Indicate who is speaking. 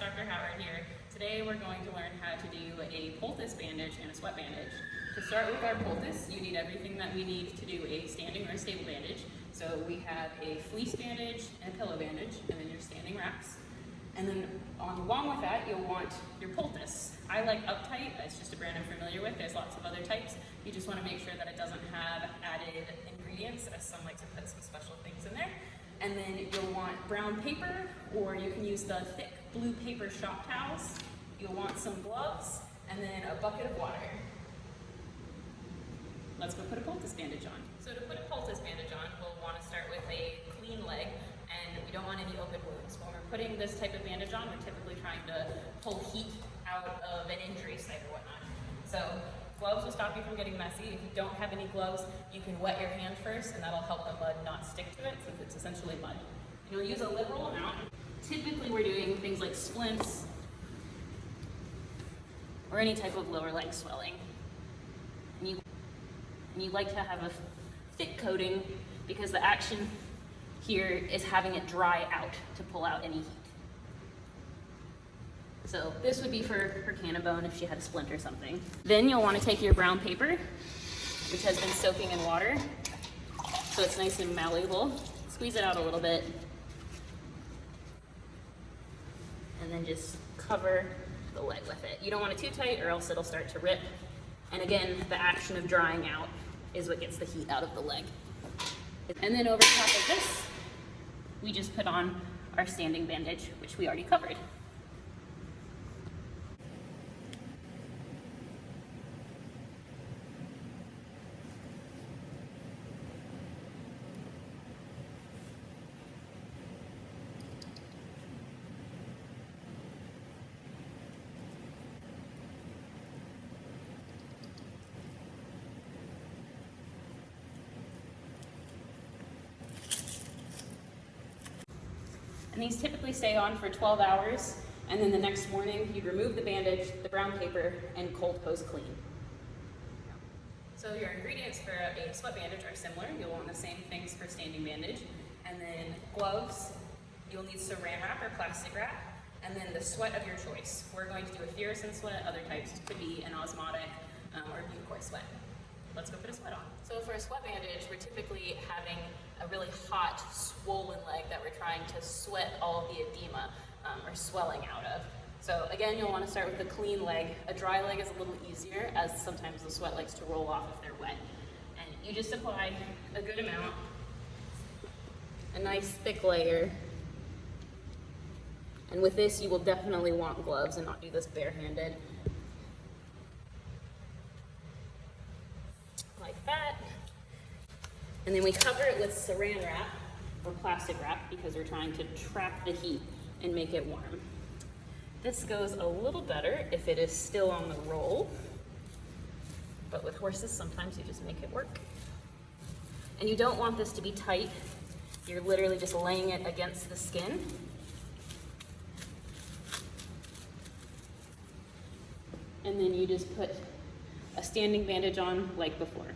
Speaker 1: Dr. Howard here. Today we're going to learn how to do a poultice bandage and a sweat bandage. To start with our poultice, you need everything that we need to do a standing or a stable bandage. So we have a fleece bandage and a pillow bandage, and then your standing wraps. And then along with that, you'll want your poultice. I like Uptight, that's just a brand I'm familiar with. There's lots of other types. You just want to make sure that it doesn't have added ingredients, as some like to put some special things in there. And then you'll want brown paper, or you can use the thick blue paper shop towels. You'll want some gloves, and then a bucket of water. Let's go put a poultice bandage on. So to put a poultice bandage on, we'll want to start with a clean leg, and we don't want any open wounds. When we're putting this type of bandage on, we're typically trying to pull heat out of an injury site or whatnot. So gloves will stop you from getting messy. If you don't have any gloves, you can wet your hand first, and that'll help the mud not stick to it, since it's essentially mud. You'll use a liberal amount. Typically we're doing things like splints or any type of lower leg swelling. And you like to have a thick coating because the action here is having it dry out to pull out any heat. So this would be for her cannabone if she had a splint or something. Then you'll want to take your brown paper, which has been soaking in water, so it's nice and malleable. Squeeze it out a little bit, and then just cover the leg with it. You don't want it too tight or else it'll start to rip. And again, the action of drying out is what gets the heat out of the leg. And then over top of this, we just put on our standing bandage, which we already covered. And these typically stay on for 12 hours, and then the next morning you remove the bandage, the brown paper, and cold hose clean. So your ingredients for a sweat bandage are similar. You'll want the same things for standing bandage. And then gloves, you'll need saran wrap or plastic wrap, and then the sweat of your choice. We're going to do a Thioresin sweat, other types could be an osmotic or a Bucor sweat. Let's go put a sweat on. So for a sweat bandage, we're typically having a really hot, swollen leg that we're trying to sweat all of the edema or swelling out of. So again, you'll want to start with a clean leg. A dry leg is a little easier, as sometimes the sweat likes to roll off if they're wet. And you just apply a good amount, a nice thick layer. And with this, you will definitely want gloves and not do this barehanded. Like that. And then we cover it with saran wrap or plastic wrap because we're trying to trap the heat and make it warm. This goes a little better if it is still on the roll, but with horses sometimes you just make it work. And you don't want this to be tight. You're literally just laying it against the skin. And then you just put a standing bandage on like before.